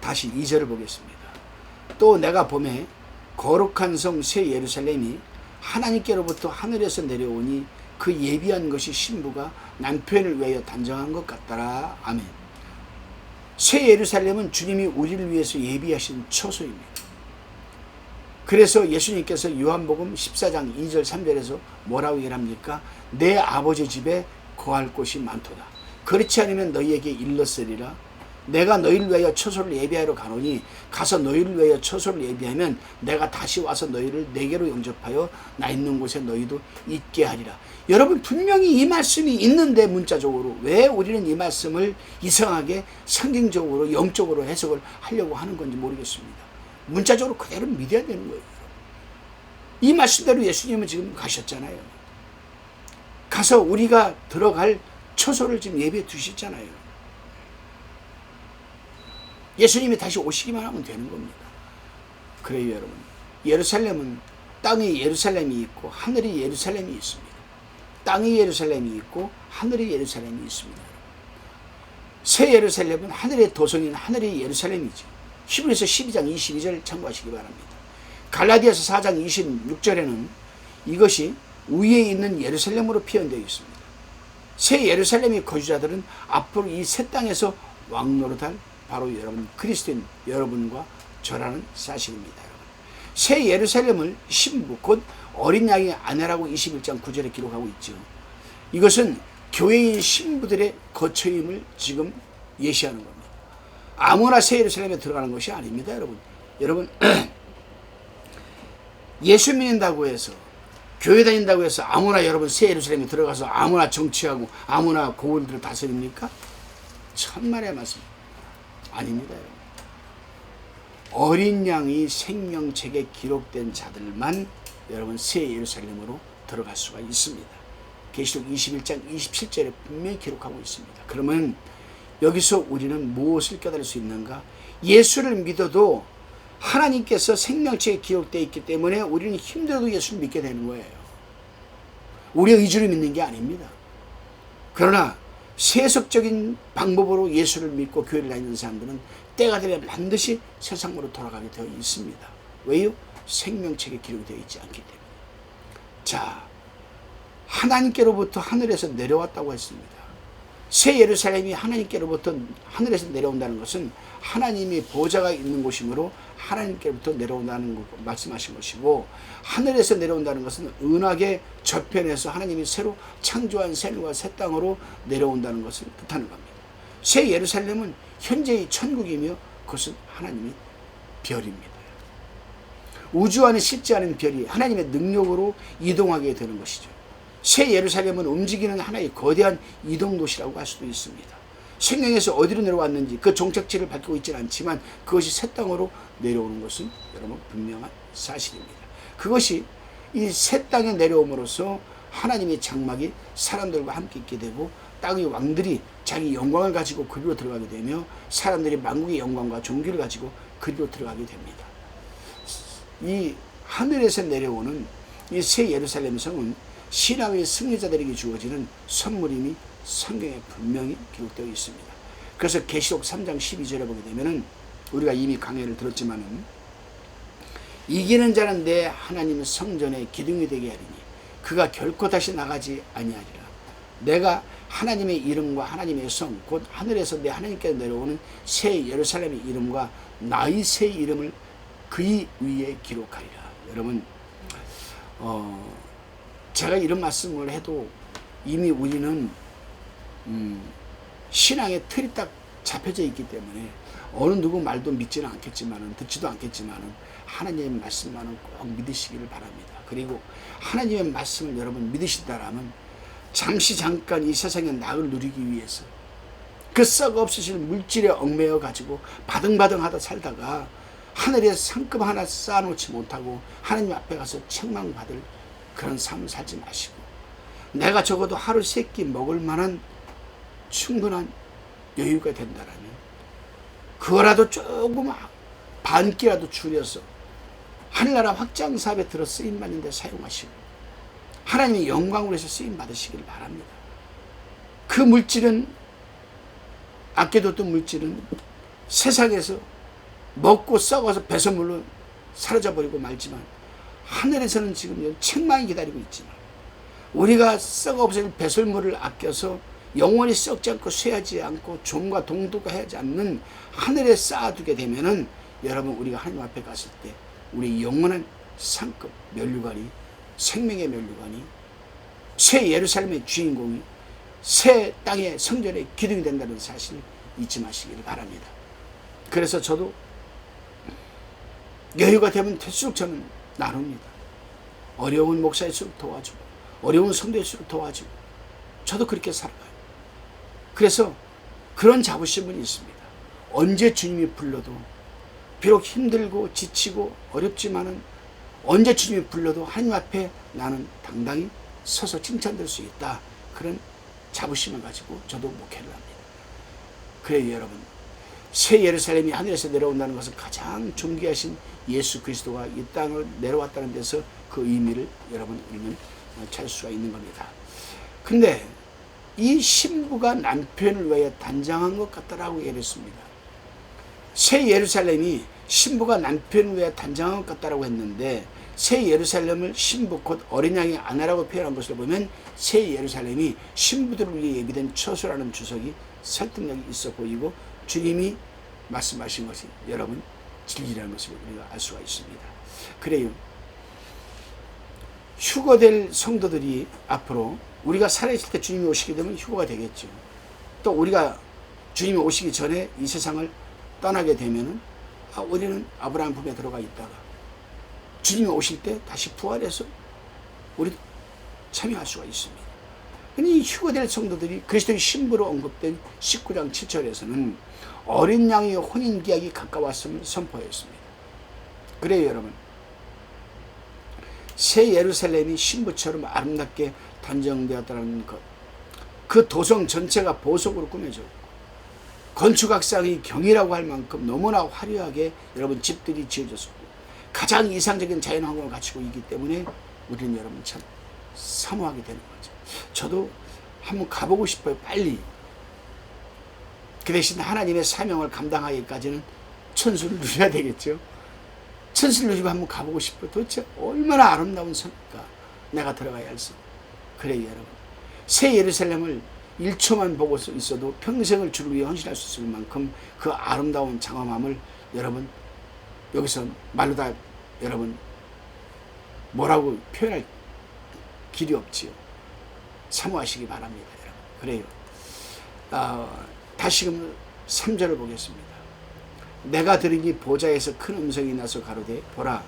다시 2절을 보겠습니다. 또 내가 보매 거룩한 성 새 예루살렘이 하나님께로부터 하늘에서 내려오니 그 예비한 것이 신부가 남편을 위하여 단정한 것 같더라. 아멘. 새 예루살렘은 주님이 우리를 위해서 예비하신 처소입니다. 그래서 예수님께서 요한복음 14장 2절 3절에서 뭐라고 얘기합니까? 내 아버지 집에 거할 곳이 많도다. 그렇지 않으면 너희에게 일렀으리라. 내가 너희를 위하여 처소를 예비하러 가노니 가서 너희를 위하여 처소를 예비하면 내가 다시 와서 너희를 내게로 영접하여 나 있는 곳에 너희도 있게 하리라. 여러분, 분명히 이 말씀이 있는데 문자적으로 왜 우리는 이 말씀을 이상하게 상징적으로 영적으로 해석을 하려고 하는 건지 모르겠습니다. 문자적으로 그대로 믿어야 되는 거예요. 이 말씀대로 예수님은 지금 가셨잖아요. 가서 우리가 들어갈 처소를 지금 예비해 두셨잖아요. 예수님이 다시 오시기만 하면 되는 겁니다. 그래요, 여러분. 예루살렘은 땅에 예루살렘이 있고 하늘이 예루살렘이 있습니다. 땅이 예루살렘이 있고 하늘이 예루살렘이 있습니다. 새 예루살렘은 하늘의 도성인 하늘의 예루살렘이죠. 히브리서 12장 22절 참고하시기 바랍니다. 갈라디아서 4장 26절에는 이것이 위에 있는 예루살렘으로 표현되어 있습니다. 새 예루살렘의 거주자들은 앞으로 이 새 땅에서 왕노릇할 바로 여러분 그리스도인 여러분과 저라는 사실입니다. 여러분. 새 예루살렘을 신부 곧 어린 양의 아내라고 21장 9절에 기록하고 있죠. 이것은 교회인 신부들의 거처임을 지금 예시하는 겁니다. 아무나 새 예루살렘에 들어가는 것이 아닙니다. 여러분 예수 믿는다고 해서 교회 다닌다고 해서 아무나 여러분 새 예루살렘에 들어가서 아무나 정치하고 아무나 고을들을 다스립니까? 천만의 말씀 아닙니다. 여러분. 어린 양이 생명책에 기록된 자들만 여러분 새 예루살렘으로 들어갈 수가 있습니다. 계시록 21장 27절에 분명히 기록하고 있습니다. 그러면 여기서 우리는 무엇을 깨달을 수 있는가? 예수를 믿어도 하나님께서 생명책에 기록되어 있기 때문에 우리는 힘들어도 예수를 믿게 되는 거예요. 우리의 의지로 믿는 게 아닙니다. 그러나 세속적인 방법으로 예수를 믿고 교회를 다니는 사람들은 때가 되면 반드시 세상으로 돌아가게 되어 있습니다. 왜요? 생명책에 기록이 되어 있지 않기 때문에. 자, 하나님께로부터 하늘에서 내려왔다고 했습니다. 새 예루살렘이 하나님께로부터 하늘에서 내려온다는 것은 하나님이 보좌가 있는 곳이므로 하나님께로부터 내려온다는 거 말씀하신 것이고, 하늘에서 내려온다는 것은 은하계 저편에서 하나님이 새로 창조한 샘과 새 땅으로 내려온다는 것을 뜻하는 겁니다. 새 예루살렘은 현재의 천국이며 그것은 하나님의 별입니다. 우주 안에 씻지 않은 별이 하나님의 능력으로 이동하게 되는 것이죠. 새 예루살렘은 움직이는 하나의 거대한 이동도시라고 할 수도 있습니다. 생명에서 어디로 내려왔는지 그 종착지를 밝히고 있지는 않지만 그것이 새 땅으로 내려오는 것은 여러분 분명한 사실입니다. 그것이 이 새 땅에 내려옴으로써 하나님의 장막이 사람들과 함께 있게 되고 땅의 왕들이 자기 영광을 가지고 그리로 들어가게 되며 사람들이 만국의 영광과 존귀를 가지고 그리로 들어가게 됩니다. 이 하늘에서 내려오는 이 새 예루살렘 성은 신앙의 승리자들에게 주어지는 선물임이 성경에 분명히 기록되어 있습니다. 그래서 계시록 3장 12절에 보게 되면은 우리가 이미 강해를 들었지만은 이기는 자는 내 하나님의 성전에 기둥이 되게 하리니 그가 결코 다시 나가지 아니하리라. 내가 하나님의 이름과 하나님의 성 곧 하늘에서 내 하나님께서 내려오는 새 예루살렘의 이름과 나의 새 이름을 그의 위에 기록하리라. 여러분 제가 이런 말씀을 해도 이미 우리는 신앙의 틀이 딱 잡혀져 있기 때문에 어느 누구 말도 믿지는 않겠지만은 듣지도 않겠지만은 하나님의 말씀만은 꼭 믿으시기를 바랍니다. 그리고 하나님의 말씀을 여러분 믿으신다라면 잠시 잠깐 이 세상의 낙을 누리기 위해서 그 썩 없으실 물질에 얽매여 가지고 바등바등하다 살다가 하늘에 상급 하나 쌓아놓지 못하고 하나님 앞에 가서 책망받을 그런 삶을 살지 마시고 내가 적어도 하루 세 끼 먹을 만한 충분한 여유가 된다라면 그거라도 조금 반 끼라도 줄여서 하늘나라 확장 사업에 들어 쓰임받는 데 사용하시고 하나님의 영광으로 해서 쓰임 받으시기를 바랍니다. 그 물질은, 아껴뒀던 물질은 세상에서 먹고 썩어서 배설물로 사라져버리고 말지만 하늘에서는 지금 책망이 기다리고 있지만 우리가 썩어 없어질 배설물을 아껴서 영원히 썩지 않고 쇠하지 않고 종과 동독하지 않는 하늘에 쌓아두게 되면은 여러분, 우리가 하나님 앞에 갔을 때 우리 영원한 상급 면류관이, 생명의 면류관이, 새 예루살렘의 주인공이 새 땅의 성전의 기둥이 된다는 사실을 잊지 마시기를 바랍니다. 그래서 저도 여유가 되면 될수록 저는 나눕니다. 어려운 목사일수록 도와주고 어려운 성도일수록 도와주고 저도 그렇게 살아가요. 그래서 그런 자부심은 있습니다. 언제 주님이 불러도, 비록 힘들고 지치고 어렵지만은 언제 주님이 불러도 하나님 앞에 나는 당당히 서서 칭찬될 수 있다. 그런 자부심을 가지고 저도 목회를 합니다. 그래요, 여러분. 새 예루살렘이 하늘에서 내려온다는 것은 가장 존귀하신 예수 그리스도가 이 땅을 내려왔다는 데서 그 의미를 여러분 우리는 찾을 수가 있는 겁니다. 근데 이 신부가 남편을 위하여 단장한 것 같다라고 얘기했습니다. 새 예루살렘이 신부가 남편을 위하여 단장한 것 같다라고 했는데, 새 예루살렘을 신부 곧 어린 양의 아내라고 표현한 것을 보면 새 예루살렘이 신부들을 위해 예비된 처소라는 주석이 설득력이 있어 보이고, 주님이 말씀하신 것이 여러분 진리라는 것을 우리가 알 수가 있습니다. 그래요, 휴거될 성도들이 앞으로 우리가 살아있을 때 주님이 오시게 되면 휴거가 되겠죠. 또 우리가 주님이 오시기 전에 이 세상을 떠나게 되면은 우리는 아브라함 품에 들어가 있다가 주님이 오실 때 다시 부활해서 우리도 참여할 수가 있습니다. 근데 이 휴거될 성도들이 그리스도의 신부로 언급된 19장 7절에서는 어린 양의 혼인기약이 가까웠음을 선포했습니다. 그래요, 여러분. 새 예루살렘이 신부처럼 아름답게 단정되었다는 것, 그 도성 전체가 보석으로 꾸며졌고 건축학상이 경이라고 할 만큼 너무나 화려하게 여러분 집들이 지어졌고 가장 이상적인 자연환경을 갖추고 있기 때문에 우리는 여러분 참 사모하게 되는 거죠. 저도 한번 가보고 싶어요, 빨리. 그 대신 하나님의 사명을 감당하기까지는 천수를 누려야 되겠죠. 천수를 누리고 한번 가보고 싶어요. 도대체 얼마나 아름다운 섬일까, 내가 들어가야 할 섬. 그래요, 여러분. 새 예루살렘을 1초만 보고 있어도 평생을 주를 위해 헌신할 수 있을 만큼 그 아름다운 장엄함을 여러분 여기서 말로 다 여러분 뭐라고 표현할 길이 없지요. 사모하시기 바랍니다, 여러분. 그래요. 다시금 3절을 보겠습니다. 내가 들으니 보좌에서 큰 음성이 나서 가로되 보라,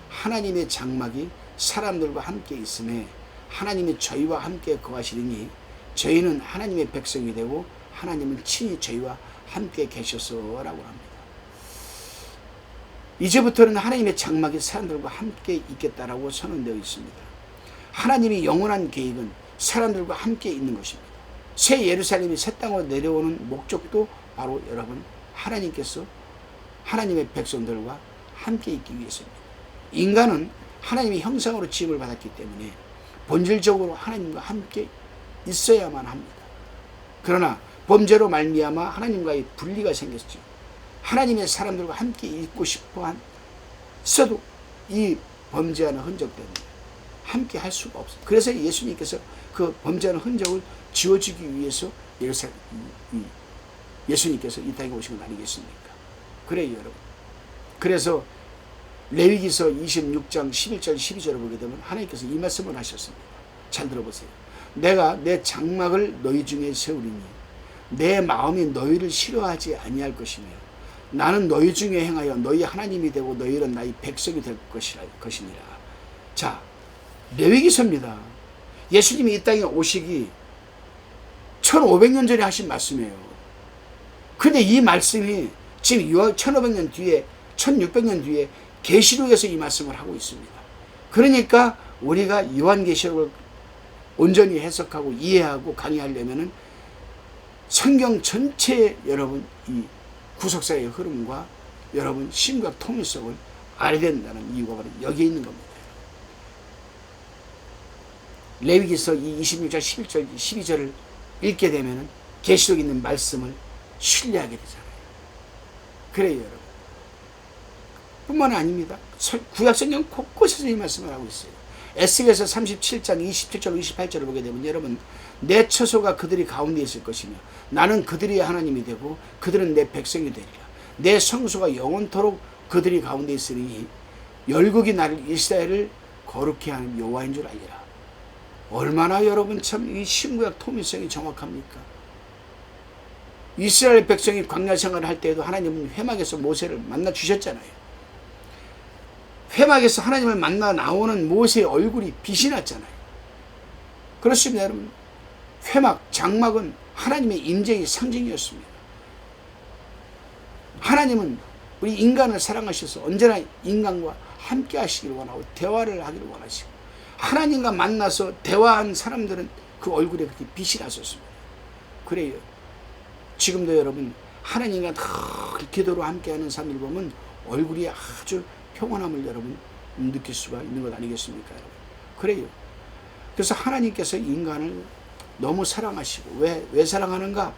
하나님의 장막이 사람들과 함께 있음에 하나님이 저희와 함께 거하시리니 저희는 하나님의 백성이 되고 하나님은 친히 저희와 함께 계셔서라고 합니다. 이제부터는 하나님의 장막이 사람들과 함께 있겠다라고 선언되어 있습니다. 하나님이 영원한 계획은 사람들과 함께 있는 것입니다. 새 예루살렘이 새 땅으로 내려오는 목적도 바로 여러분 하나님께서 하나님의 백성들과 함께 있기 위해서입니다. 인간은 하나님의 형상으로 지음을 받았기 때문에 본질적으로 하나님과 함께 있어야만 합니다. 그러나 범죄로 말미암아 하나님과의 분리가 생겼죠. 하나님의 사람들과 함께 있고 싶어 했어도 이 범죄하는 흔적 때문에 함께 할 수가 없어요. 그래서 예수님께서 그 범죄하는 흔적을 지워주기 위해서 예수님께서 이 땅에 오신 건 아니겠습니까? 그래요, 여러분. 그래서 레위기서 26장 11절 12절을 보게 되면 하나님께서 이 말씀을 하셨습니다. 잘 들어보세요. 내가 내 장막을 너희 중에 세우리니 내 마음이 너희를 싫어하지 아니할 것이며 나는 너희 중에 행하여 너희 하나님이 되고 너희는 나의 백성이 될 것이니라. 자, 레위기서입니다. 예수님이 이 땅에 오시기 1500년 전에 하신 말씀이에요. 근데 이 말씀이 지금 1500년 뒤에 1600년 뒤에 계시록에서 이 말씀을 하고 있습니다. 그러니까 우리가 요한계시록을 온전히 해석하고 이해하고 강의하려면은 성경 전체의 여러분 이 구속사의 흐름과 여러분 신과 통일성을 알아야 된다는 이유가 바로 여기에 있는 겁니다. 레위기서 이 26장 11절 12절을 읽게 되면 계시록에 있는 말씀을 신뢰하게 되잖아요. 그래요, 여러분. 뿐만 아닙니다. 구약성경 곳곳에서 이 말씀을 하고 있어요. 에스겔서 37장 27절 28절을 보게 되면 여러분, 내 처소가 그들이 가운데 있을 것이며 나는 그들의 하나님이 되고 그들은 내 백성이 되리라. 내 성소가 영원토록 그들이 가운데 있으니 열국이 나를 이스라엘을 거룩히 하는 여호와인 줄 알리라. 얼마나 여러분 참 이 신구약 통일성이 정확합니까? 이스라엘 백성이 광야 생활을 할 때에도 하나님은 회막에서 모세를 만나 주셨잖아요. 회막에서 하나님을 만나 나오는 모세의 얼굴이 빛이 났잖아요. 그렇습니다, 여러분. 회막, 장막은 하나님의 임재의 상징이었습니다. 하나님은 우리 인간을 사랑하셔서 언제나 인간과 함께 하시기를 원하고 대화를 하기를 원하시고, 하나님과 만나서 대화한 사람들은 그 얼굴에 그렇게 빛이 났었습니다. 그래요. 지금도 여러분 하나님과 늘 기도로 함께하는 사람들 보면 얼굴이 아주 평온함을 여러분 느낄 수가 있는 것 아니겠습니까, 여러분? 그래요. 그래서 하나님께서 인간을 너무 사랑하시고, 왜 사랑하는가?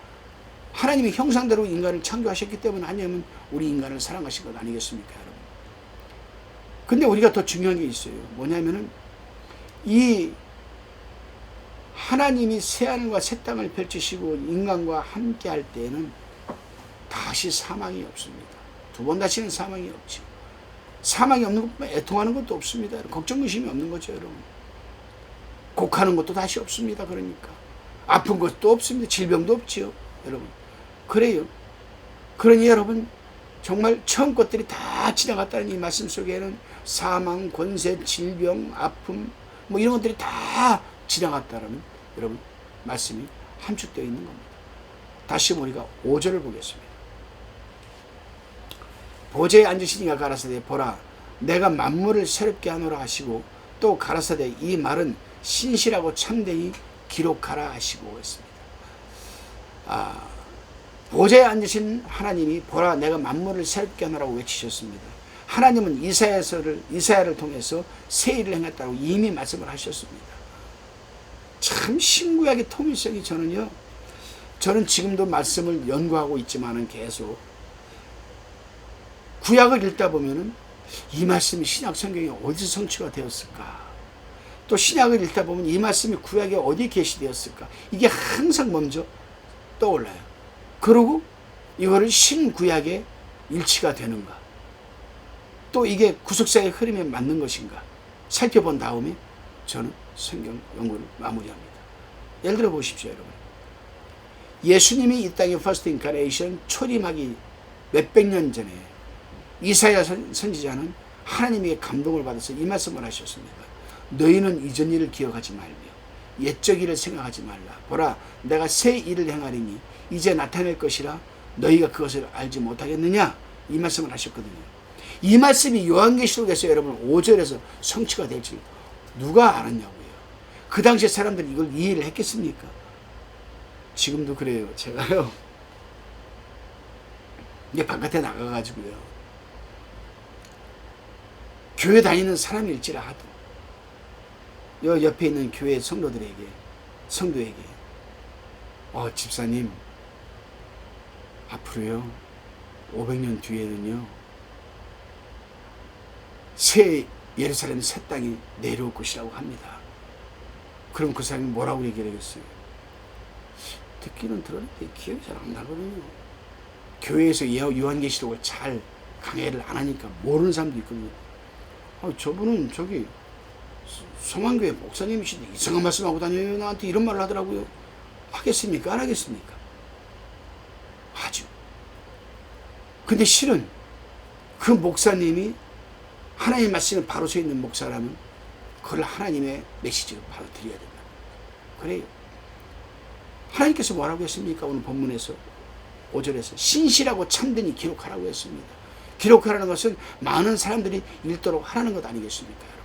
하나님의 형상대로 인간을 창조하셨기 때문에 하나님은 우리 인간을 사랑하신 것 아니겠습니까, 여러분? 근데 우리가 더 중요한 게 있어요. 뭐냐면은 이 하나님이 새하늘과 새 땅을 펼치시고 인간과 함께 할 때에는 다시 사망이 없습니다. 두 번 다시는 사망이 없죠. 사망이 없는 것뿐만 애통하는 것도 없습니다. 걱정 의심이 없는 거죠, 여러분. 곡하는 것도 다시 없습니다. 그러니까 아픈 것도 없습니다. 질병도 없지요, 여러분. 그래요. 그러니 여러분 정말 처음 것들이 다 지나갔다는 이 말씀 속에는 사망, 권세, 질병, 아픔 뭐 이런 것들이 다 지나갔다라는 여러분 말씀이 함축되어 있는 겁니다. 다시 우리가 5절을 보겠습니다. 보좌에 앉으신 이가 가라사대 보라 내가 만물을 새롭게 하노라 하시고 또 가라사대 이 말은 신실하고 참되이 기록하라 하시고 했습니다. 보좌에 앉으신 하나님이 보라 내가 만물을 새롭게 하노라고 외치셨습니다. 하나님은 이사야를 통해서 새 일을 행했다고 이미 말씀을 하셨습니다. 참 신구약의 통일성이 저는 지금도 말씀을 연구하고 있지만은 계속 구약을 읽다 보면은 이 말씀이 신약 성경에 어디서 성취가 되었을까? 또 신약을 읽다 보면 이 말씀이 구약에 어디 게시되었을까? 이게 항상 먼저 떠올라요. 그리고 이거를 신구약에 일치가 되는가? 또 이게 구속사의 흐름에 맞는 것인가? 살펴본 다음에 저는 성경 연구를 마무리합니다. 예를 들어 보십시오, 여러분. 예수님이 이 땅에 퍼스트 인카레이션 초림하기 몇백 년 전에 이사야 선지자는 하나님의 감동을 받아서 이 말씀을 하셨습니다. 너희는 이전 일을 기억하지 말며 옛적 일을 생각하지 말라. 보라 내가 새 일을 행하리니 이제 나타낼 것이라 너희가 그것을 알지 못하겠느냐? 이 말씀을 하셨거든요. 이 말씀이 요한계시록에서 여러분 5절에서 성취가 될 줄 누가 알았냐고요. 그 당시에 사람들이 이걸 이해를 했겠습니까? 지금도 그래요. 제가요 이제 바깥에 나가가지고요 교회 다니는 사람일지라도 요 옆에 있는 교회 성도에게 집사님 앞으로요 500년 뒤에는요 새 예루살렘 새 땅이 내려올 것이라고 합니다. 그럼 그 사람이 뭐라고 얘기를 하겠어요? 듣기는 들었는데 기억이 잘 안 나거든요. 교회에서 요한계시록을 잘 강해를 안 하니까 모르는 사람도 있거든요. 저분은 저기 성안교회 목사님이신데 이상한 말씀하고 다녀요. 나한테 이런 말을 하더라고요. 하겠습니까? 안 하겠습니까? 하죠. 근데 실은 그 목사님이 하나님의 말씀에 바로 서 있는 목사라면 그걸 하나님의 메시지로 바로 드려야 된다. 그래요. 하나님께서 뭐라고 했습니까? 오늘 본문에서 5절에서 신실하고 참되니 기록하라고 했습니다. 기록하라는 것은 많은 사람들이 읽도록 하라는 것 아니겠습니까? 여러분?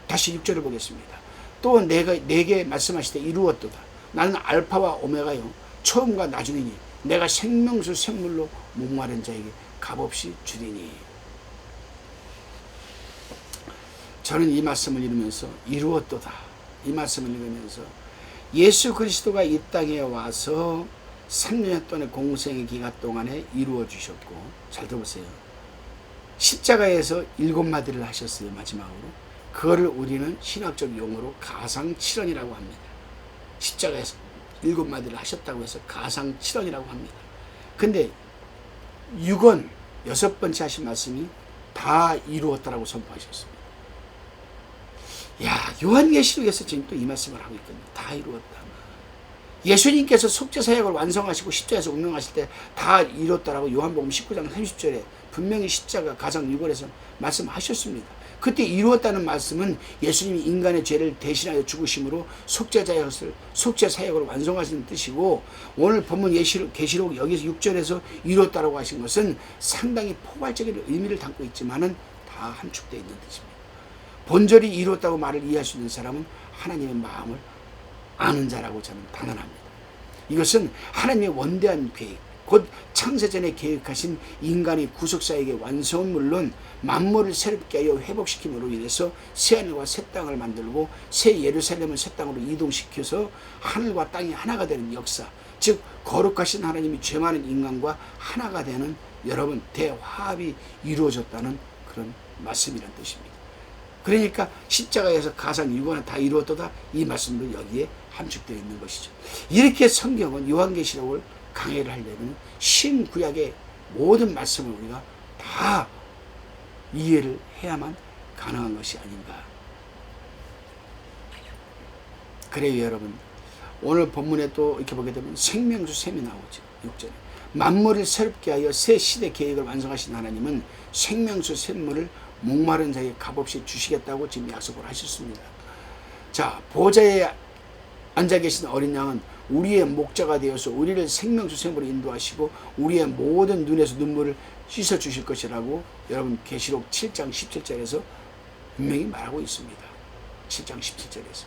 다시 6절을 보겠습니다. 또 내게 말씀하시되 이루었도다. 나는 알파와 오메가요 처음과 나중이니 내가 생명수 생물로 목마른 자에게 값없이 주리니. 저는 이 말씀을 읽으면서 이루었도다. 이 말씀을 읽으면서 예수 그리스도가 이 땅에 와서 3년 동안의 공생의 기간 동안에 이루어 주셨고, 잘 들어보세요. 십자가에서 7마디를 하셨어요. 마지막으로 그거를 우리는 신학적 용어로 가상칠언이라고 합니다. 십자가에서 7마디를 하셨다고 해서 가상칠언이라고 합니다. 근데 6원 6번째 하신 말씀이 다 이루었다라고 선포하셨습니다. 야, 요한계시록에서 지금 또 이 말씀을 하고 있거든요. 다 이루었다. 예수님께서 속죄사역을 완성하시고 십자가에서 운명하실 때 다 이뤘다라고 요한복음 19장 30절에 분명히 십자가 가상 6월에서 말씀하셨습니다. 그때 이루었다는 말씀은 예수님이 인간의 죄를 대신하여 죽으심으로 속죄사역을 완성하신 뜻이고, 오늘 본문 계시록 여기서 6절에서 이루었다라고 하신 것은 상당히 포괄적인 의미를 담고 있지만은 다 함축되어 있는 뜻입니다. 본절이 이루었다고 말을 이해할 수 있는 사람은 하나님의 마음을 아는 자라고 저는 단언합니다. 이것은 하나님의 원대한 계획, 곧 창세전에 계획하신 인간의 구속사역의 완성은 물론 만물을 새롭게 하여 회복시킴으로 인해서 새하늘과 새 땅을 만들고 새 예루살렘을 새 땅으로 이동시켜서 하늘과 땅이 하나가 되는 역사, 즉 거룩하신 하나님이 죄 많은 인간과 하나가 되는 여러분 대화합이 이루어졌다는 그런 말씀이란 뜻입니다. 그러니까 십자가에서 가상 6원은 다 이루었다, 이 말씀도 여기에 함축되어 있는 것이죠. 이렇게 성경은 요한계시록을 강해를 하려면 신구약의 모든 말씀을 우리가 다 이해를 해야만 가능한 것이 아닌가. 그래요, 여러분. 오늘 본문에 또 이렇게 보게 되면 생명수 샘이 나오죠. 6절에. 만물을 새롭게 하여 새 시대 계획을 완성하신 하나님은 생명수 샘물을 목마른 자에게 값없이 주시겠다고 지금 약속을 하셨습니다. 자, 보좌에 앉아 계신 어린 양은 우리의 목자가 되어서 우리를 생명수 샘으로 인도하시고 우리의 모든 눈에서 눈물을 씻어 주실 것이라고 여러분 계시록 7장 17절에서 분명히 말하고 있습니다. 7장 17절에서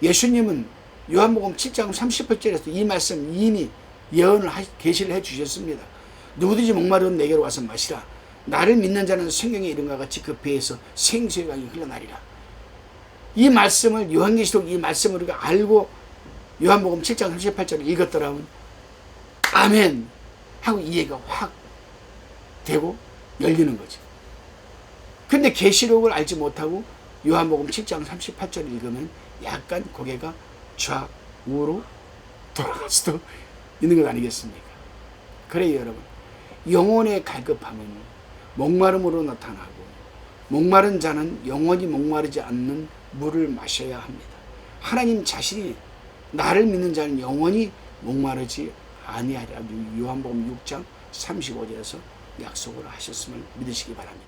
예수님은 요한복음 7장 38절에서 이 말씀 이미 예언을 계시를 해 주셨습니다. 누구든지 목마르면 내게로 와서 마시라. 나를 믿는 자는 성경에 이른 것 같이 그 배에서 생수의 강이 흘러나리라. 이 말씀을 요한계시록 이 말씀을 우리가 알고 요한복음 7장 38절을 읽었더라면 아멘 하고 이해가 확 되고 열리는 거죠. 근데 계시록을 알지 못하고 요한복음 7장 38절을 읽으면 약간 고개가 좌우로 돌아갈 수도 있는 것 아니겠습니까? 그래요, 여러분. 영혼의 갈급함은 목마름으로 나타나고 목마른 자는 영원히 목마르지 않는 물을 마셔야 합니다. 하나님 자신이 나를 믿는 자는 영원히 목마르지 아니하리라 요한복음 6장 35절에서 약속을 하셨음을 믿으시기 바랍니다.